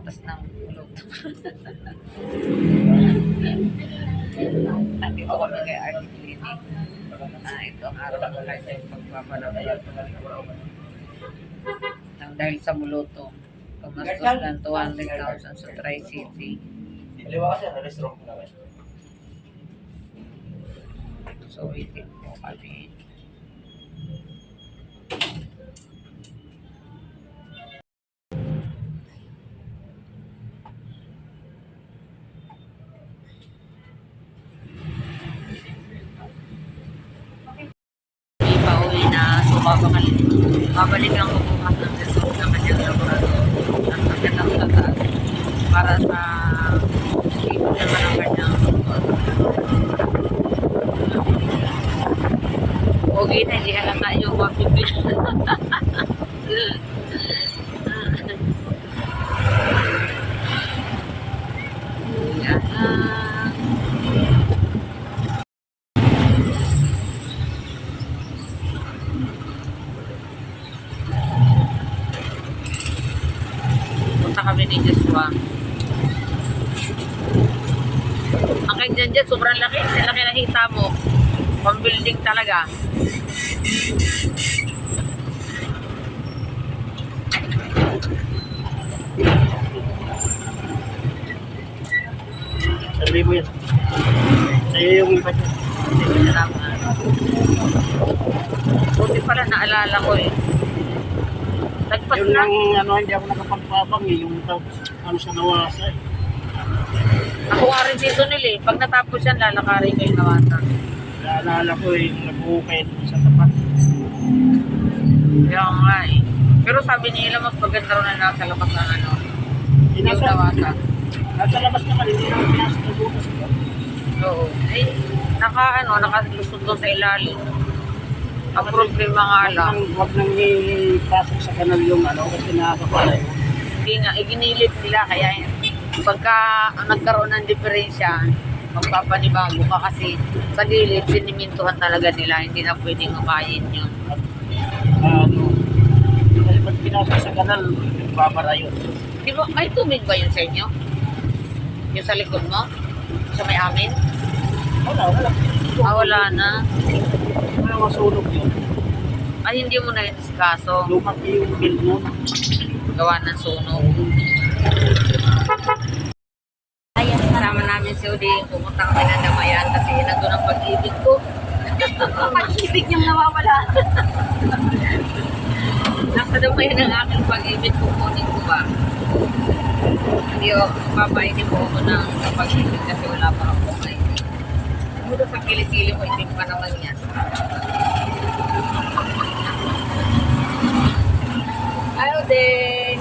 butas ng luto. Nandito kami kay Art Clinic. Ito ang araw ng live yung pagpapalabas. Dahil sa muluto, pumastos ng 200,000 sa Tri-City. Diliwa kasi, na-restroke na rin. So, waiting po kami. Pauwi na. So, babalik lang ko bukas ng result ng kanyang laboratory. Ang kanyang tatas para sa ipon naman ang kanyang okay na, hindi halata yung mapipil. Yan. Punta kami ni Joshua. Ang kay Jan sobrang laki. Laki na hita mo. Pang building talaga. Sabi mo yan. Sa'yo yung iba dyan. Salamat. Buti pala naalala ko eh. Nagpas Yun na. lang, hindi ako nakapagpapang eh. Yung sa nawasa eh. Ako nga rin dito nila eh. Pag natapos yan, lalakarin ko yung nawata. Naalala ko eh, yung nabuhukay doon sa tapat. Kaya nga eh. Pero sabi nila mas maganda rin na nasa labas ng ano. Yung nawata. Nasa labas naman, hindi naman pinasok na bukas ko. Oo. Eh, nakalusot doon sa ilalim. Ang problema nga lang. Huwag nang ipasok sa kanal yung kasi nakakapalay. Hindi nga, iginilip nila. Kaya pagka nagkaroon ng diferensya, magpapanibago ka kasi sa gilid, sinimintuhan talaga nila. Hindi na pwedeng umayin yun. Kasi pag pinasok sa kanal, babara yun. Di ba, may tubig ba yun sa inyo? Yung sa likod mo? Sa may amin? Wala. Wala na. Wala masunog yun. Ay, hindi mo na yun kaso. Lumaki yung build mo. Gawa ng sunog. Kasama namin si Uding. Pumunta kami ng Damayan kasi nandun ang pag-ibig ko. Pag-ibig niyang nawawala. Nasa Damayan ang aking pag-ibig. Kukunin ko ba? Hindi o, papainin po ako ng pag-ibig kasi wala pa ako ngayon. Mula sa kilikili mo, itim pa naman yan. Ayaw din.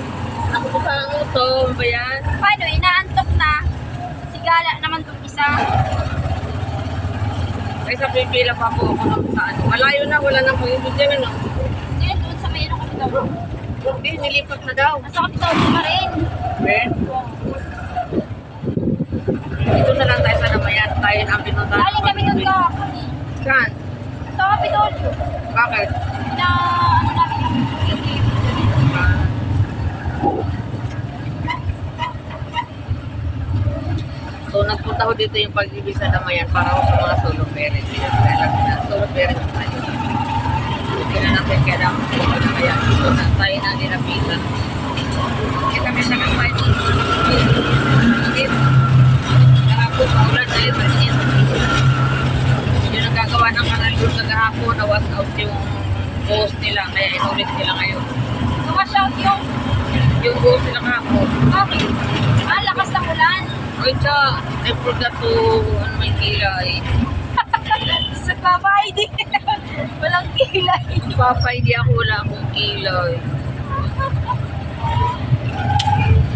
Ako po sa ang utom ba yan? Paano? Inaantok na. Sigala naman itong isa. Ay, sa pipila pa po ako ng saan. Malayo na, wala nang pag-ibig dyan, ano? Diyan, doon sa mayroong kapitaw. Hindi, nilipat na daw. Nasa kapitaw pa rin. Ben? Dito na lang tayo sa Damayan. Tayo ang pinuntahan. Galing kami doon kahapon eh. Saan? Sa kapitaw. Bakit? Na ano namin yung So, nagpunta ko dito yung pag-ibig sa Damayan para ako sa mga solo parents. Hindi na alam na solo parents na yun. Hindi na natin kailangan sa Damayan. So, tayo na nilapitan. Kita kami sa kamay. Kahapon, paulan na yun. Yung nagagawa ng kanal yung nagahapon, na-wash out yung post nila. Kaya inulit nila ngayon. Tumashout Yung post nila kahapon. okay. Lakas ng ulan. Oy, cha, I forgot to may kilay. Sa papay din. Walang kilay. Papa, hindi ako wala akong kilay.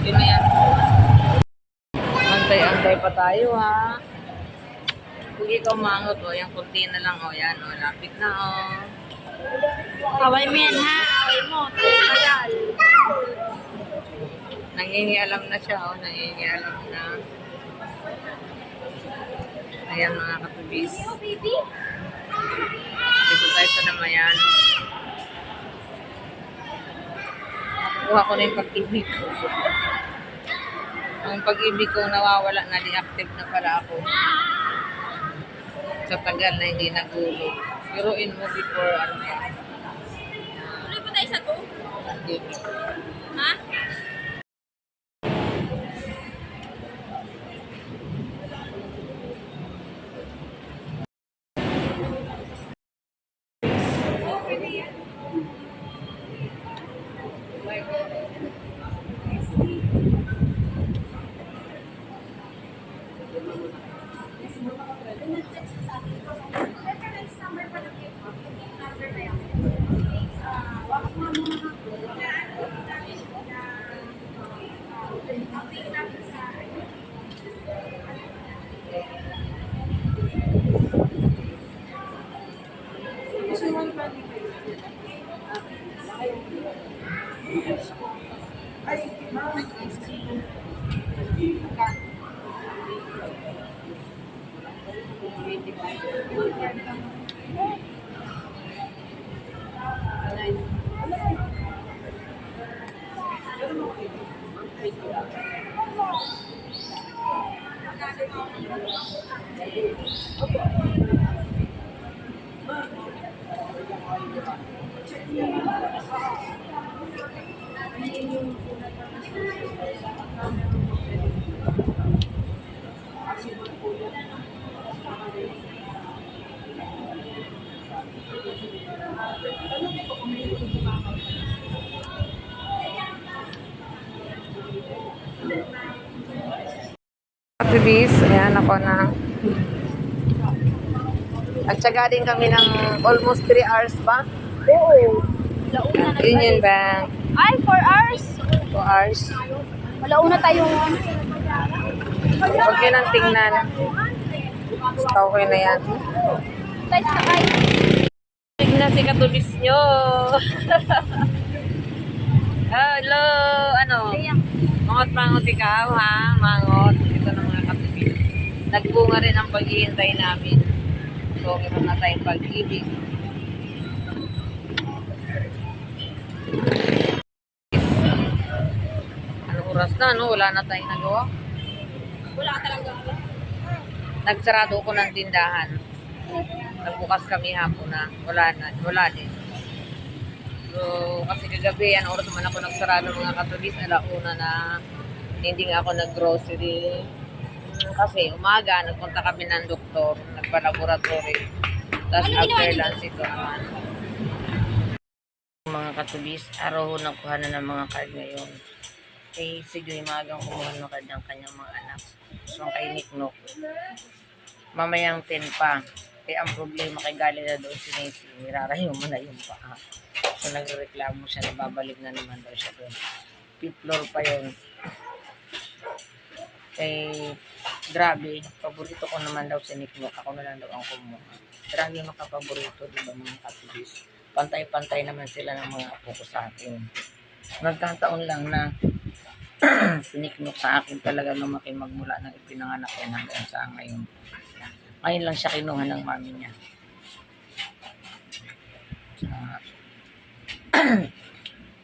Yun na yan. Antay-antay pa tayo, ha. Kung ikaw mangot, o, yung kunti na lang, o, yan, o, lapit na, o. Away mo yan ha. Away mo. Tagal. Nangingialam na siya, o, nangingialam na. Ayan, mga katubis. Baby. Dito tayo sa Damayan. Nakukuha ko na yung pag-ibig ko. Ang pag-ibig ko nawawala na, deactive na pala ako. Sa tagal na hindi nagulog. Biruin mo before ano yan. Tuloy pa tayo sa 2? Hindi. Ha? Activists, ayan ako na. Nagtsaga din kami ng almost 3 hours pa. Oo. Launa na Union Bank. Ay, 4 hours. 2 hours. Malauna tayong Huwag yun ang tingnan. Basta okay na yan. tayo sakay. Tignan si katubis nyo. Hello, ano? Mangot-mangot ikaw, ha? Mangot. Ito na mga katubis. Nagbunga rin ang paghihintay namin. So, meron na tayong pag-ibig. Ano oras na, no? Wala na tayong nagawa. Wala ka talaga. Nagsarado ko ng tindahan. Nagbukas kami hapon na. Wala din. So, kasi kagabi, ano oras naman ako nagsarado mga katubis, alauna na hindi nga ako nag-grocery. Kasi umaga, nagpunta kami ng doktor, nagpa-laboratory. Tapos after lunch ito naman. Mga katubis, araw nakuha na ng mga card ngayon. Kay si Joy magang kumuha ng card ng kanyang mga anak. So, kay Niknok. Mamayang 10 pa. Kaya ang problema kay Gali na doon si Nancy, nirarayo mo na yung paa. So nagreklamo siya na babalik na naman daw siya doon. 5th floor pa yun. Kay grabe, paborito ko naman daw si Niknok. Ako na lang daw ang kumuha. Grabe makapaborito, di ba mga katubis? Pantay-pantay naman sila ng mga apo ko sa akin. Nagkataon lang na si Niknok sa akin talaga lumaki magmula nang ipinanganak yan hanggang sa ngayon. Ngayon lang siya kinuha ng mami niya.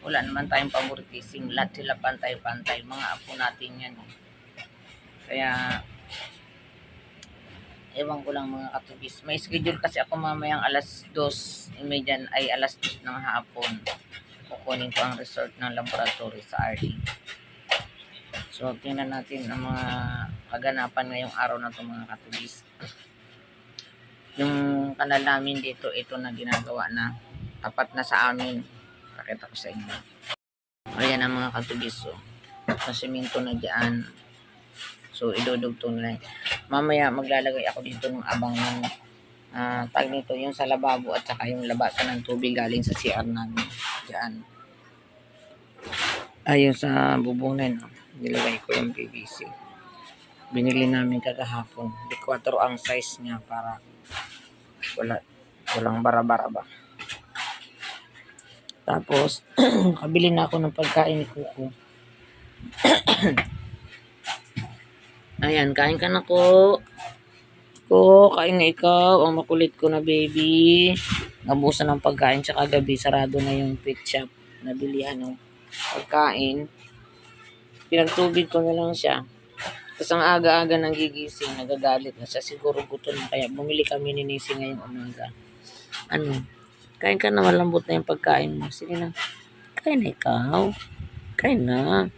Wala naman tayong favoritism. Lahat sila pantay-pantay. Mga apo natin yan. Kaya, ewan ko lang mga katubis. May schedule kasi ako mamayang alas 2:30 ay alas 2 ng hapon. Kukunin ko ang result ng laboratory sa RD. So, tingnan natin ang mga kaganapan ngayong araw na ito mga katubis. Yung kanal namin dito, ito na ginagawa na. Tapat na sa amin. Pakita ko sa inyo. Ayan ang mga katubis. So, nasiminto na dyan. So, idudugtong na. Mamaya maglalagay ako dito ng abang ng tag nito, yung sa lababo at saka yung labasan ng tubig galing sa CR namin. Dyan. Ayun sa bubunan. Nilagay ko yung PVC. Binili namin kagahapon. 4 ang size niya para walang bara-bara ba. Tapos, kabili na ako ng pagkain ni Kuko. Ayan, kain ka na ko. Ko, kain na ikaw. Ang makulit ko na baby. Nabusan ng pagkain. Tsaka gabi, sarado na yung pet shop. Nabilihan ng pagkain. Pinagtubig ko na lang siya. Tapos ang aga-aga nang gigising, nagagalit na siya. Siguro gutom na kaya bumili kami ni Nisi ngayong umaga. Ano, kain ka na, malambot na yung pagkain mo. Sige na, kain na ikaw. Kain na.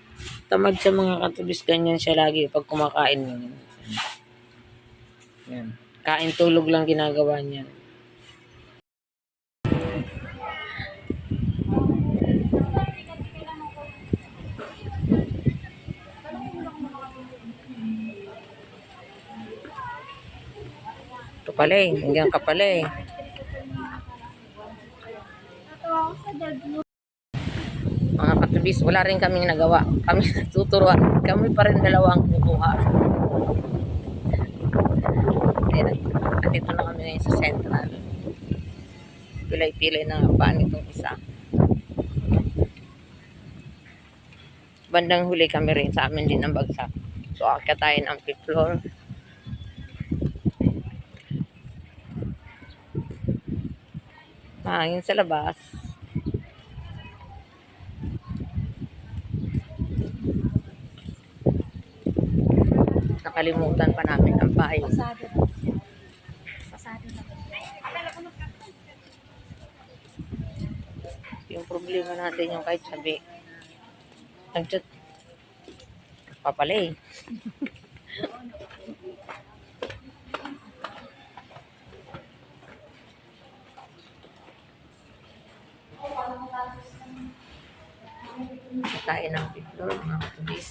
Tamad siya mga katubis, ganyan siya lagi pag kumakain mo. Yan. Kain tulog lang ginagawa niya. Ito pala eh, hanggang ka pala eh. Mga katubis, wala rin kaming nagawa. Kami tuturuan. Kami pa rin dalawa ang kukuha. Andito na kami ngayon sa Central. Pilay-pilay na pa nitong isa. Bandang huli kami rin sa amin din ang bagsak. So, akyat tayo ng 5th floor. Mahangin sa labas. Nakalimutan pa namin ang payo. Yung problema natin yung kahit sabi, nag-chat papala eh. Tayo ng 5th floor, mga katubis.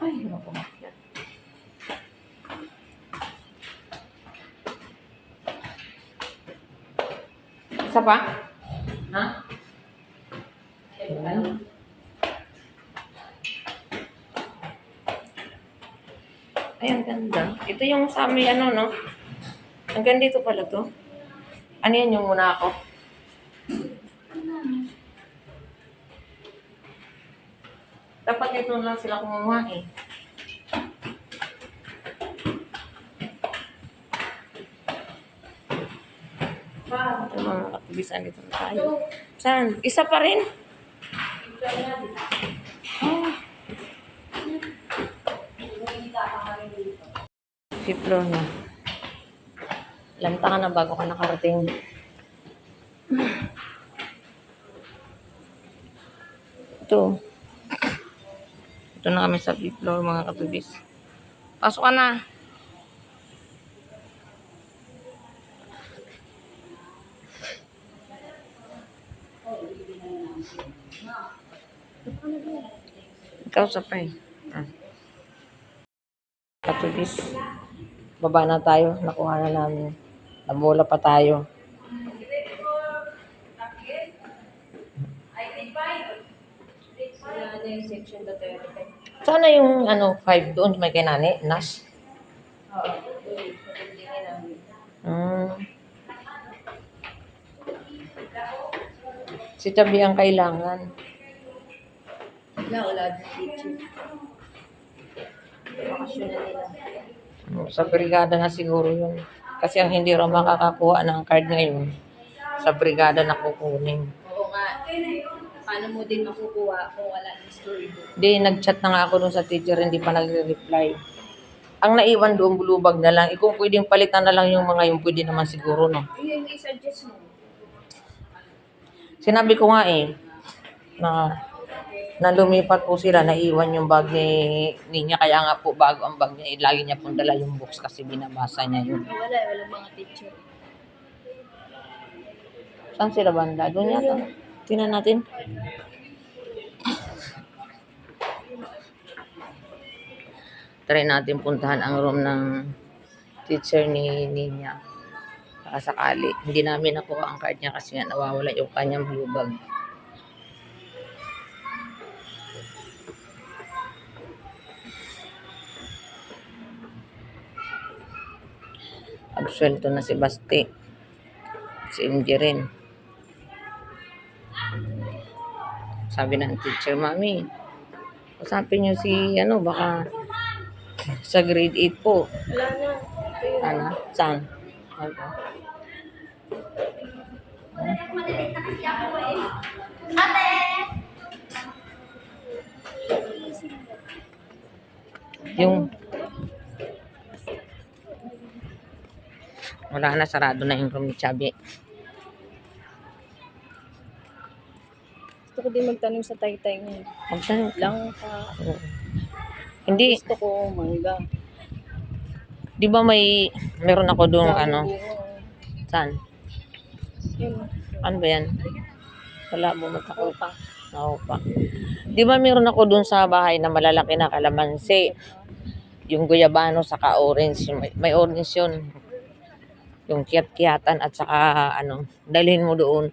Ay, hirap umakyat. Isa pa? Ha? Ay, ang ganda. Ito yung sa amin, ano, no? Hanggang dito pala to. Ano yan yung muna ako? Dapat ito lang sila kumuha eh. Ito mga katubisan dito na tayo. Saan? Isa pa rin? Oh. 5th floor na. Lanta ka na bago ka nakarating. Ito. Ito na kami sa 5th floor mga katubis. Pasok ka na. Ikaw sa pa eh. Katubis. Baba na tayo. Nakuha na namin. Nabola pa tayo. Sana yung ano 5 doon may kay nani, Nash. Si Tabi ang kailangan. Wala din teacher. Bakasyon na nila. Sa brigada na siguro yun. Kasi ang hindi raw makakakuha ng card ngayon, sa brigada na kukunin. Oo nga. Paano mo din makukuha kung wala ng storybook? Di, nag-chat na nga ako dun sa teacher, hindi pa nagre-reply. Ang naiwan doon, bulubag na lang. Kung pwedeng palitan na lang yung mga yung pwede naman siguro, no? Yun yung i-suggest mo. Sinabi ko nga eh, na lumipat po sila, naiwan yung bag ni niya. Kaya nga po, bago ang bag niya, lagi niya pong dala yung books kasi binabasa niya yun. Walang mga teacher. Saan sila banda? Doon yata. Tingnan natin. Try natin puntahan ang room ng teacher ni Ninya. Baka sakali. Hindi namin nakuha ang card niya kasi nga nawawala yung kanyang blue bag. Absuelto na si Basti. Si MJ rin. Sabi ng teacher, Mami, usapin niyo si, baka sa grade 8 po. Wala na. Ito yun. Ano? Saan? Ano? Yung wala na, sarado na yung room ni Chubby. Gusto ko din magtanong sa taytay niya. Magtanong ka. Lang ka. Oo. Hindi, Gusto ko mangga. di ba meron ako doon, saan? Yun. Ano ba yan? Wala, bumata ko. Opa. Oo pa. Di ba meron ako doon sa bahay na malalaki na kalamansi? Yung guyabano saka orange. May orange yun. Yung kiyat-kiyatan at saka dalhin mo doon.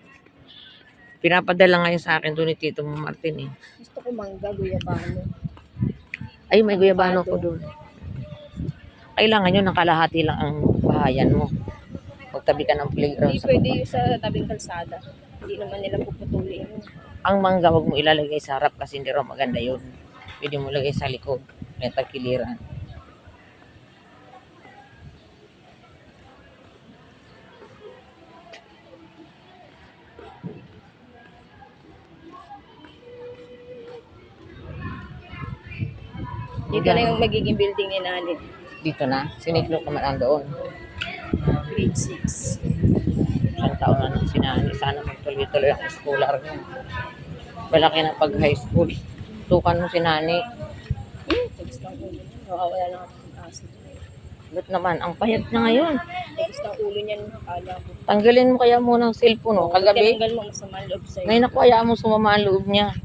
Pinapadala ngayon sa akin doon ni Tito Martin eh. Gusto ko mangga, guyabano. Ay, may guyabano ko doon. Kailangan yun, ng kalahati lang ang bahayan mo. Magtabi ka ng playground. Hindi pwede yung sa tabing kalsada. Hindi naman nila puputulin. Ang mangga, wag mo ilalagay sa harap kasi hindi raw maganda yun. Pwede mo lagay sa likod. May tagkiliran. Dito na yung magiging building ni Nani. Dito na. Siniklo ka man doon. Grade 6. Isang taon na nang sinani. Sana magtuloy-tuloy ang schoolar niya. Malaki na pag high school. Tukan mo si Nani. Gusto ang ulo niya. Wala lang ako ng asin. Ba't naman? Ang payat na ngayon. Gusto ang ulo niya nung akala ko. Tanggalin mo kaya muna ang cellphone, no? Kagabi. Tinanggal mo masama ang loob sa'yo. Ngayon ako kaya mo sumama ang loob niya.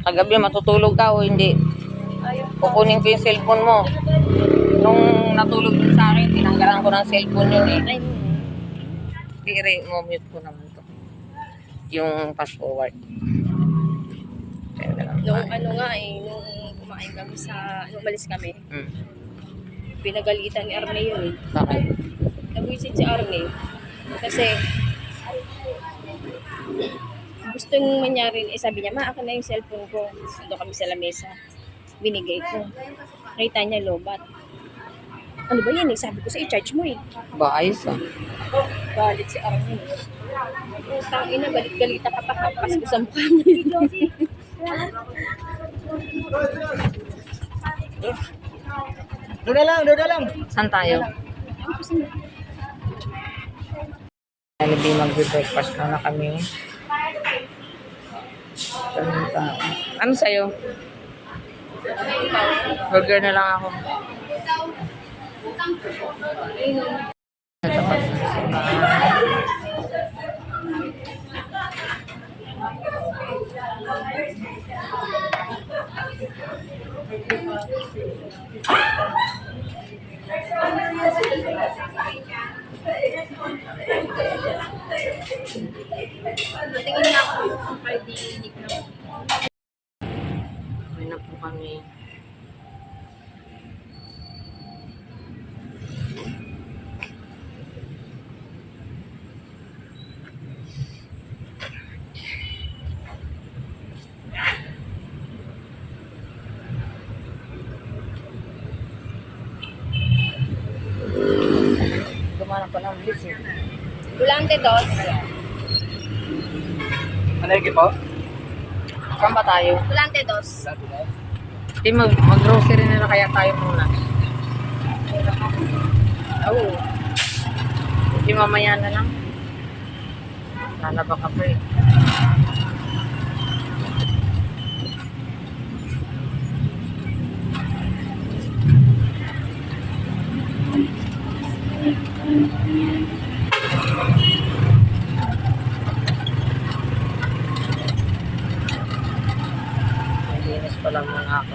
Kagabi matutulog ka o hindi. Ayaw. Kukunin ko yung cellphone mo. Nung natulog din sa akin, tinanggalan ko ng cellphone yun eh. Ay, Dire, mute ko naman to. Yung fast forward. Kaya na lang. nung nung kumain kami nung umalis kami, pinagalitan ni Arne yun eh. Bakit? Nagwisit si Arne. Kasi, gusto yung mangyari, sabi niya, akin na yung cellphone ko. Ando kami sa lamesa. Binigay ko. Nakita niya lobat. Ano ba yan eh? Sabi ko sa i-charge mo eh. Ba, ayos ah. Galit si Arne. Utang ina, galit-galita ka pa kapas ko sa mukha mo. Doon na lang. Saan tayo? Jollibee, mag-breakfast na kami. Ano sa'yo? Burger na lang ako. Tingin niya ako yung cardiac na. May na po kami. Gumana pa ng bilis eh. Volante dos. Ano yung po? Saan ba tayo? Volante dos. Di mag-grocery na lang kaya tayo muna. Oo. Di mamaya na lang. Lalaba ka pa eh. Linis pa lang muna ako.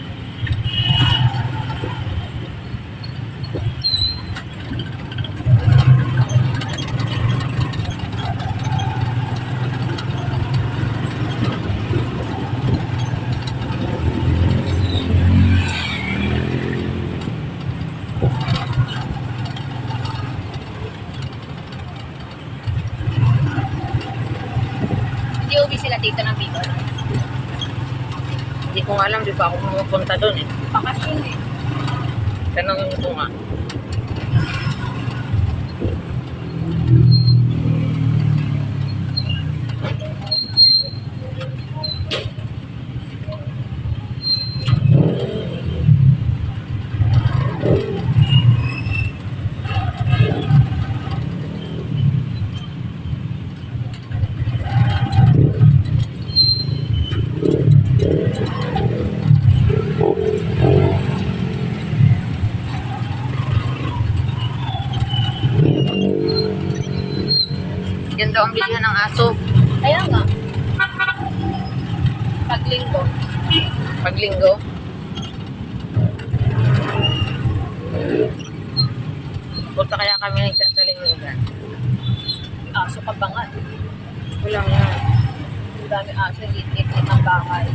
Hindi uwi sila dito ng Bicol. Hindi ko nga alam, di pa ako pumupunta doon eh. Bakasyon eh. Tanongin ko nga. Ganda ang bilhin ng aso. Kaya nga. Paglinggo. Paglinggo. Punta kaya kami sa linggugan. Aso ka ba nga? Wala nga. Ang dami aso, hit ng bahay.